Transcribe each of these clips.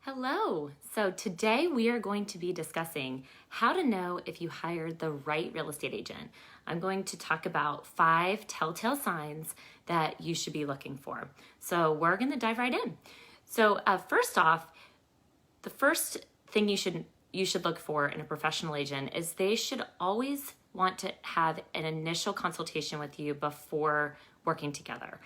Hello. So today we are going to be discussing how to know if you hired the right real estate agent. I'm going to talk about 5 telltale signs that you should be looking for. So we're going to dive right in. So first off, the first thing you should look for in a professional agent is they should always want to have an initial consultation with you before working together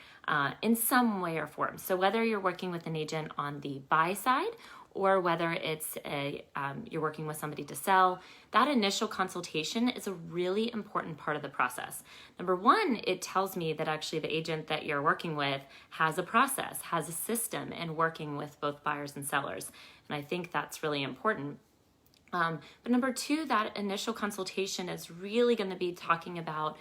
in some way or form. So whether you're working with an agent on the buy side or whether it's you're working with somebody to sell, that initial consultation is a really important part of the process. Number one, it tells me that actually the agent that you're working with has a process, has a system in working with both buyers and sellers. And I think that's really important. But number two, that initial consultation is really going to be talking about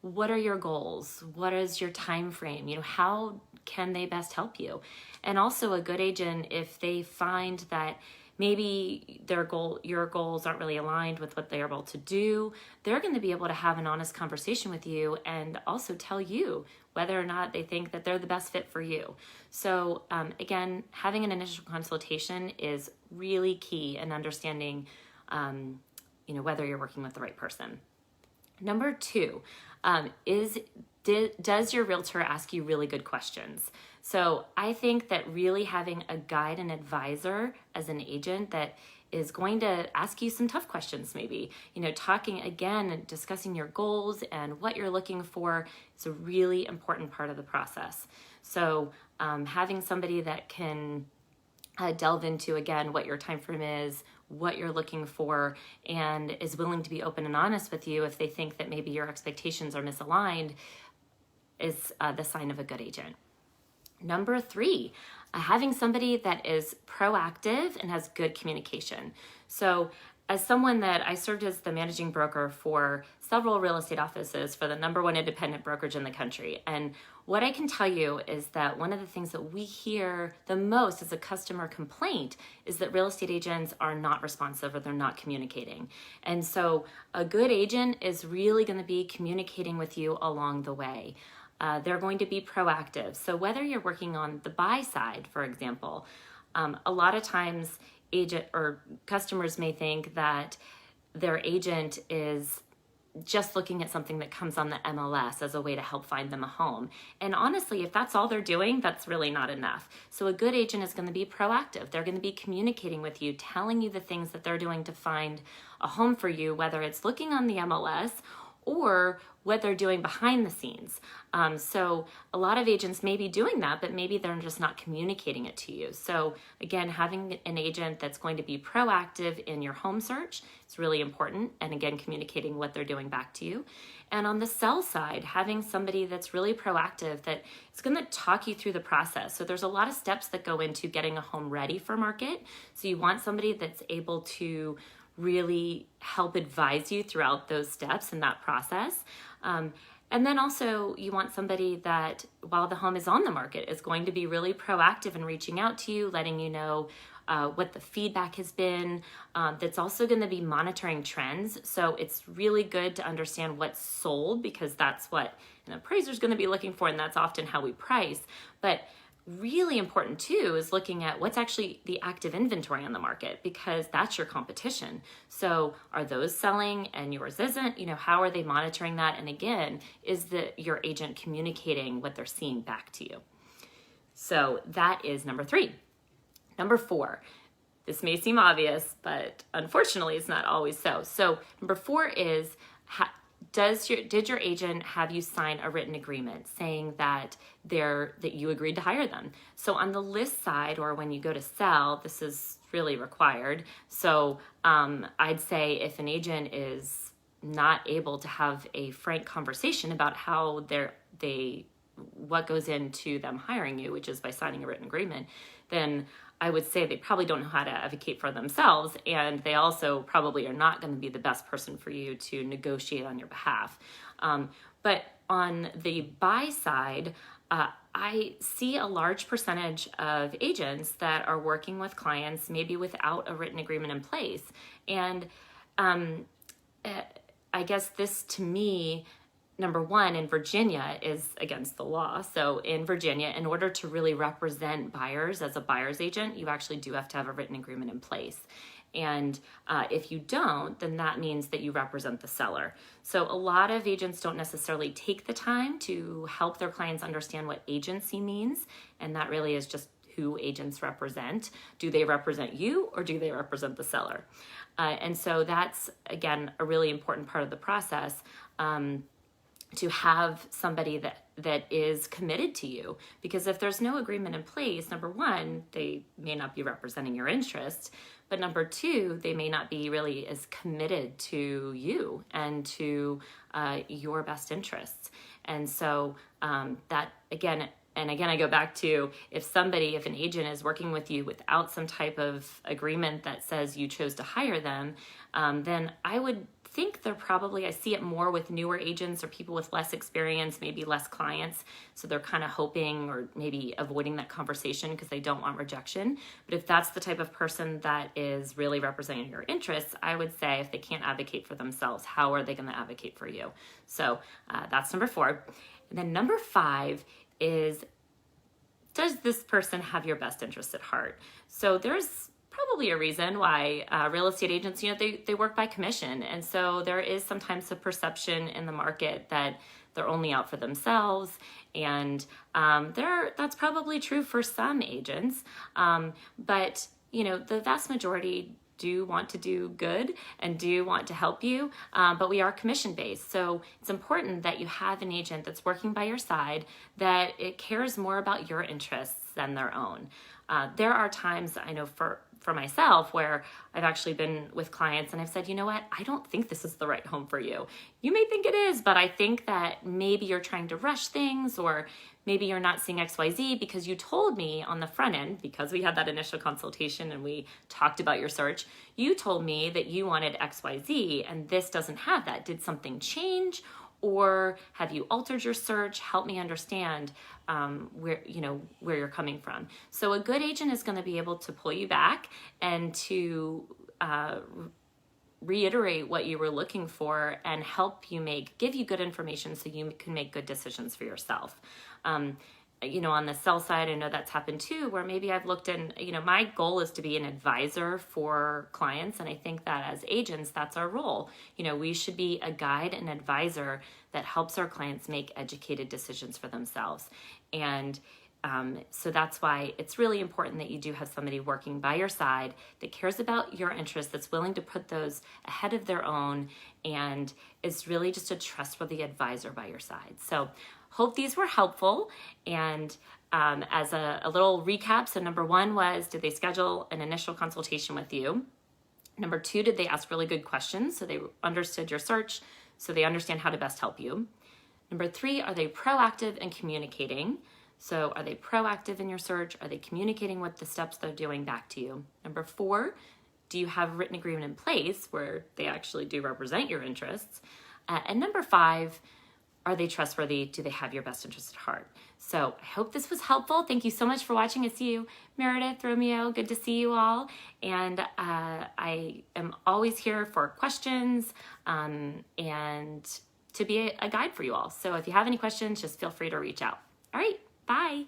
what are your goals? What is your time frame? How can they best help you? And also a good agent, if they find that maybe your goals aren't really aligned with what they're able to do, they're going to be able to have an honest conversation with you and also tell you whether or not they think that they're the best fit for you. So again, having an initial consultation is really key in understanding whether you're working with the right person. Number two, does your realtor ask you really good questions? So I think that really having a guide and advisor as an agent that is going to ask you some tough questions, maybe, talking again and discussing your goals and what you're looking for is a really important part of the process. So having somebody that can delve into, again, what your time frame is, what you're looking for, and is willing to be open and honest with you if they think that maybe your expectations are misaligned is the sign of a good agent. Number three, having somebody that is proactive and has good communication. So as someone that I served as the managing broker for several real estate offices for the number one independent brokerage in the country. And what I can tell you is that one of the things that we hear the most as a customer complaint is that real estate agents are not responsive or they're not communicating. And so a good agent is really going to be communicating with you along the way. They're going to be proactive. So whether you're working on the buy side, for example, a lot of times agent or customers may think that their agent is just looking at something that comes on the MLS as a way to help find them a home. And honestly, if that's all they're doing, that's really not enough. So a good agent is going to be proactive. They're going to be communicating with you, telling you the things that they're doing to find a home for you, whether it's looking on the MLS or what they're doing behind the scenes. So a lot of agents may be doing that, but maybe they're just not communicating it to you. So again, having an agent that's going to be proactive in your home search is really important. And again, communicating what they're doing back to you. And on the sell side, having somebody that's really proactive that is going to talk you through the process. So there's a lot of steps that go into getting a home ready for market. So you want somebody that's able to really help advise you throughout those steps in that process. And then also you want somebody that while the home is on the market is going to be really proactive in reaching out to you, letting you know what the feedback has been. That's also going to be monitoring trends. So it's really good to understand what's sold because that's what an appraiser is going to be looking for, and that's often how we price. But really important too is looking at what's actually the active inventory on the market because that's your competition. So are those selling and yours isn't? How are they monitoring that? And again, is your agent communicating what they're seeing back to you? So that is number three. Number four, this may seem obvious, but unfortunately it's not always so. So number four is did your agent have you sign a written agreement saying that you agreed to hire them? So on the list side, or when you go to sell, this is really required. So I'd say if an agent is not able to have a frank conversation about how what goes into them hiring you, which is by signing a written agreement, then I would say they probably don't know how to advocate for themselves, and they also probably are not going to be the best person for you to negotiate on your behalf. But on the buy side, I see a large percentage of agents that are working with clients maybe without a written agreement in place. And I guess this to me number one, in Virginia is against the law. So in Virginia, in order to really represent buyers as a buyer's agent, you actually do have to have a written agreement in place. And if you don't, then that means that you represent the seller. So a lot of agents don't necessarily take the time to help their clients understand what agency means. And that really is just who agents represent. Do they represent you or do they represent the seller? And so that's, again, a really important part of the process. To have somebody that is committed to you. Because if there's no agreement in place, number one, they may not be representing your interests, but number two, they may not be really as committed to you and to your best interests. And so that, again, I go back to if an agent is working with you without some type of agreement that says you chose to hire them, then I would think I see it more with newer agents or people with less experience, maybe less clients. So they're kind of hoping or maybe avoiding that conversation because they don't want rejection. But if that's the type of person that is really representing your interests, I would say if they can't advocate for themselves, how are they going to advocate for you? So that's number 4. And then number 5 is, does this person have your best interest at heart? So there's probably a reason why real estate agents, they work by commission. And so there is sometimes a perception in the market that they're only out for themselves. And that's probably true for some agents. But, the vast majority do want to do good and do want to help you, but we are commission based. So it's important that you have an agent that's working by your side, that it cares more about your interests than their own. There are times I know for myself where I've actually been with clients and I've said, you know what, I don't think this is the right home for you. You may think it is, but I think that maybe you're trying to rush things, or maybe you're not seeing XYZ because you told me on the front end, because we had that initial consultation and we talked about your search, you told me that you wanted XYZ and this doesn't have that. Did something change? Or have you altered your search? Help me understand where you're coming from. So a good agent is going to be able to pull you back and to reiterate what you were looking for and help you give you good information so you can make good decisions for yourself. On the sell side, I know that's happened too, where maybe I've looked in, my goal is to be an advisor for clients. And I think that as agents, that's our role. We should be a guide and advisor that helps our clients make educated decisions for themselves. And so that's why it's really important that you do have somebody working by your side that cares about your interests, that's willing to put those ahead of their own, and is really just a trustworthy advisor by your side. So hope these were helpful. And as a little recap, so number 1 was, did they schedule an initial consultation with you? Number 2, did they ask really good questions so they understood your search, so they understand how to best help you? Number 3, are they proactive in communicating? So are they proactive in your search? Are they communicating what the steps they're doing back to you? Number 4, do you have a written agreement in place where they actually do represent your interests? And number 5, are they trustworthy? Do they have your best interest at heart? So I hope this was helpful. Thank you so much for watching. I see you, Meredith, Romeo. Good to see you all. And I am always here for questions and to be a guide for you all. So if you have any questions, just feel free to reach out. All right, bye.